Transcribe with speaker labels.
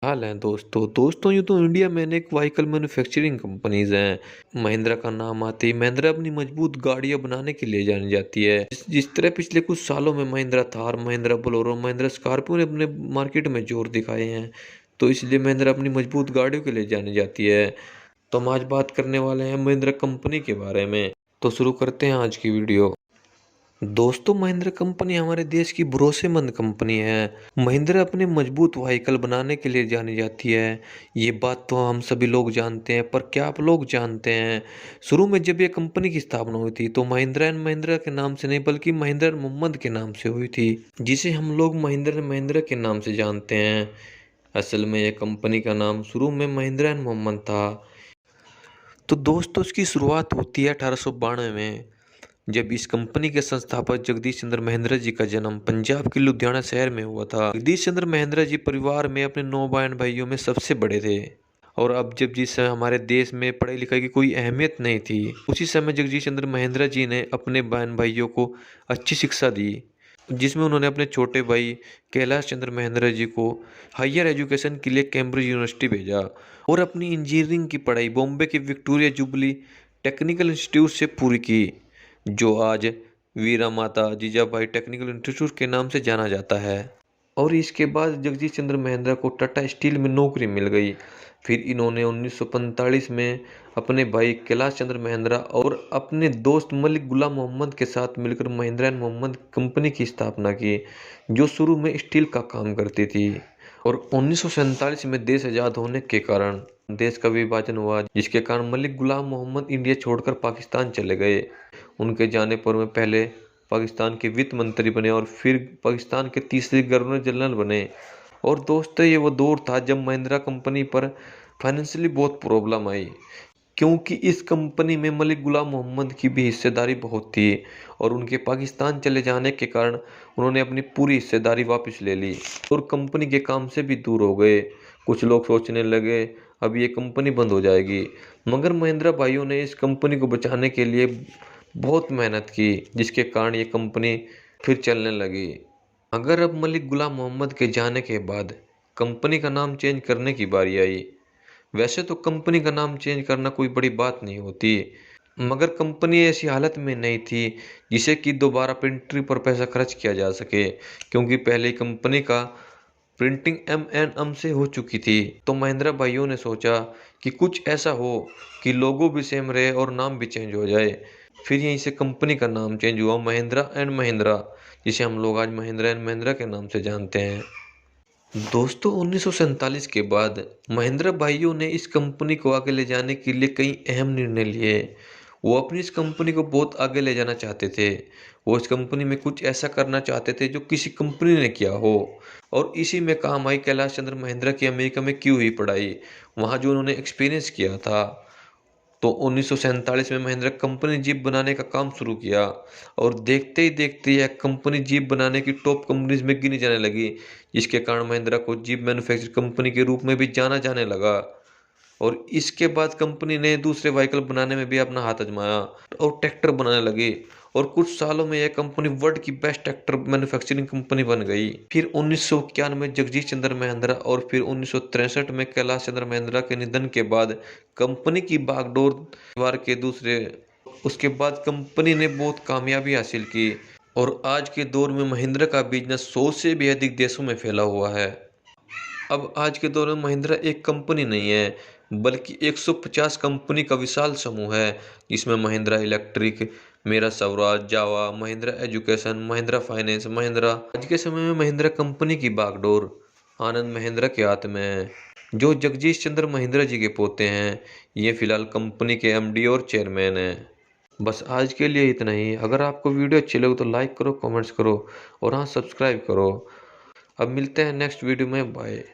Speaker 1: हाल है दोस्तों यूँ तो इंडिया में अनेक व्हीकल मैन्युफैक्चरिंग कंपनीज हैं। महिंद्रा का नाम आते ही महिंद्रा अपनी मजबूत गाड़ियां बनाने के लिए जानी जाती है। जिस तरह पिछले कुछ सालों में महिंद्रा थार, महिंद्रा बोलेरो, महिंद्रा स्कॉर्पियो ने अपने मार्केट में जोर दिखाए हैं, तो इसलिए महिंद्रा अपनी मजबूत गाड़ियों के लिए जानी जाती है। तो हम आज बात करने वाले हैं महिंद्रा कंपनी के बारे में। तो शुरू करते हैं आज की वीडियो। दोस्तों, महिंद्रा कंपनी हमारे देश की भरोसेमंद कंपनी है। महिंद्रा अपने मजबूत व्हीकल बनाने के लिए जानी जाती है। ये बात तो हम सभी लोग जानते हैं, पर क्या आप लोग जानते हैं शुरू में जब ये कंपनी की स्थापना हुई थी तो महिंद्रा एंड महिंद्रा के नाम से नहीं बल्कि महिंद्रा एंड मोहम्मद के नाम से हुई थी, जिसे हम लोग महिंद्रा एंड महिंद्रा के नाम से जानते हैं। असल में यह कंपनी का नाम शुरू में महिंद्रा एंड मोहम्मद था। तो दोस्तों, इसकी शुरुआत होती है 1892 में, जब इस कंपनी के संस्थापक जगदीश चंद्र महेंद्र जी का जन्म पंजाब के लुधियाना शहर में हुआ था। जगदीश चंद्र महेंद्र जी परिवार में अपने 9 बहन भाइयों में सबसे बड़े थे। और अब जब जिस समय हमारे देश में पढ़ाई लिखाई की कोई अहमियत नहीं थी, उसी समय जगदीश चंद्र महेंद्र जी ने अपने बहन भाइयों को अच्छी शिक्षा दी, जिसमें उन्होंने अपने छोटे भाई कैलाश चंद्र महेंद्र जी को हायर एजुकेशन के लिए कैम्ब्रिज यूनिवर्सिटी भेजा और अपनी इंजीनियरिंग की पढ़ाई बॉम्बे के विक्टोरिया जुबली टेक्निकल इंस्टीट्यूट से पूरी की, जो आज वीरा माता जीजाबाई टेक्निकल इंस्टीट्यूट के नाम से जाना जाता है। और इसके बाद जगदीश चंद्र महेंद्र को टाटा स्टील में नौकरी मिल गई। फिर इन्होंने 1945 में अपने भाई कैलाश चंद्र महेंद्र और अपने दोस्त मलिक गुलाम मोहम्मद के साथ मिलकर महिंद्रा एंड मोहम्मद कंपनी की स्थापना की, जो शुरू में स्टील का काम करती थी। और 1947 में देश आज़ाद होने के कारण देश का विभाजन हुआ, जिसके कारण मलिक गुलाम मोहम्मद इंडिया छोड़कर पाकिस्तान चले गए। उनके जाने पर वे पहले पाकिस्तान के वित्त मंत्री बने और फिर पाकिस्तान के तीसरे गवर्नर जनरल बने। और दोस्तों, ये वो दौर था जब महिंद्रा कंपनी पर फाइनेंशियली बहुत प्रॉब्लम आई, क्योंकि इस कंपनी में मलिक गुलाम मोहम्मद की भी हिस्सेदारी बहुत थी और उनके पाकिस्तान चले जाने के कारण उन्होंने अपनी पूरी हिस्सेदारी वापस ले ली और कंपनी के काम से भी दूर हो गए। कुछ लोग सोचने लगे अब ये कंपनी बंद हो जाएगी, मगर महिंद्रा भाइयों ने इस कंपनी को बचाने के लिए बहुत मेहनत की, जिसके कारण ये कंपनी फिर चलने लगी। अगर अब मलिक गुलाम मोहम्मद के जाने के बाद कंपनी का नाम चेंज करने की बारी आई, वैसे तो कंपनी का नाम चेंज करना कोई बड़ी बात नहीं होती, मगर कंपनी ऐसी हालत में नहीं थी जिसे कि दोबारा प्रिंटिंग पर पैसा खर्च किया जा सके, क्योंकि पहले कंपनी का प्रिंटिंग एम से हो चुकी थी। तो महिंद्रा भाइयों ने सोचा कि कुछ ऐसा हो कि लोगो भी सेम रहे और नाम भी चेंज हो जाए। फिर यहीं से कंपनी का नाम चेंज हुआ महिंद्रा एंड महिंद्रा, जिसे हम लोग आज महिंद्रा एंड महिंद्रा के नाम से जानते हैं। दोस्तों, 1947 के बाद महिंद्रा भाइयों ने इस कंपनी को आगे ले जाने के लिए कई अहम निर्णय लिए। वो अपनी इस कंपनी को बहुत आगे ले जाना चाहते थे। वो इस कंपनी में कुछ ऐसा करना चाहते थे जो किसी कंपनी ने किया हो, और इसी में काम आई कैलाश चंद्र महेंद्र की अमेरिका में की हुई पढ़ाई, वहाँ जो उन्होंने एक्सपीरियंस किया था। तो 1947 में महिंद्रा कंपनी जीप बनाने का काम शुरू किया और देखते ही देखते यह कंपनी जीप बनाने की टॉप कंपनीज में गिनी जाने लगी, जिसके कारण महिंद्रा को जीप मैन्युफैक्चरिंग कंपनी के रूप में भी जाना जाने लगा। और इसके बाद कंपनी ने दूसरे व्हीकल बनाने में भी अपना हाथ आजमाया और ट्रैक्टर बनाने लगी, और कुछ सालों में यह कंपनी वर्ल्ड की बेस्ट ट्रैक्टर मैन्युफैक्चरिंग कंपनी बन गई। फिर 1991 में जगदीश चंद्र महेंद्र और फिर 1963 में कैलाश चंद्र महेंद्र के निधन के बाद कंपनी की बागडोर परिवार के दूसरे उसके बाद कंपनी ने बहुत कामयाबी हासिल की, और आज के दौर में महिंद्रा का बिजनेस 100 से भी अधिक देशों में फैला हुआ है। अब आज के दौर में महिंद्रा एक कंपनी नहीं है, बल्कि 150 कंपनी का विशाल समूह है, जिसमें महिंद्रा इलेक्ट्रिक, मेरा स्वराज, जावा, महिंद्रा एजुकेशन, महिंद्रा फाइनेंस, महिंद्रा। आज के समय में महिंद्रा कंपनी की बागडोर आनंद महिंद्रा के हाथ में है, जो जगदीश चंद्र महेंद्र जी के पोते हैं। ये फिलहाल कंपनी के एमडी और चेयरमैन हैं। बस आज के लिए इतना ही। अगर आपको वीडियो अच्छी लगे तो लाइक करो, कमेंट्स करो और हाँ, सब्सक्राइब करो। अब मिलते हैं नेक्स्ट वीडियो में। बाय।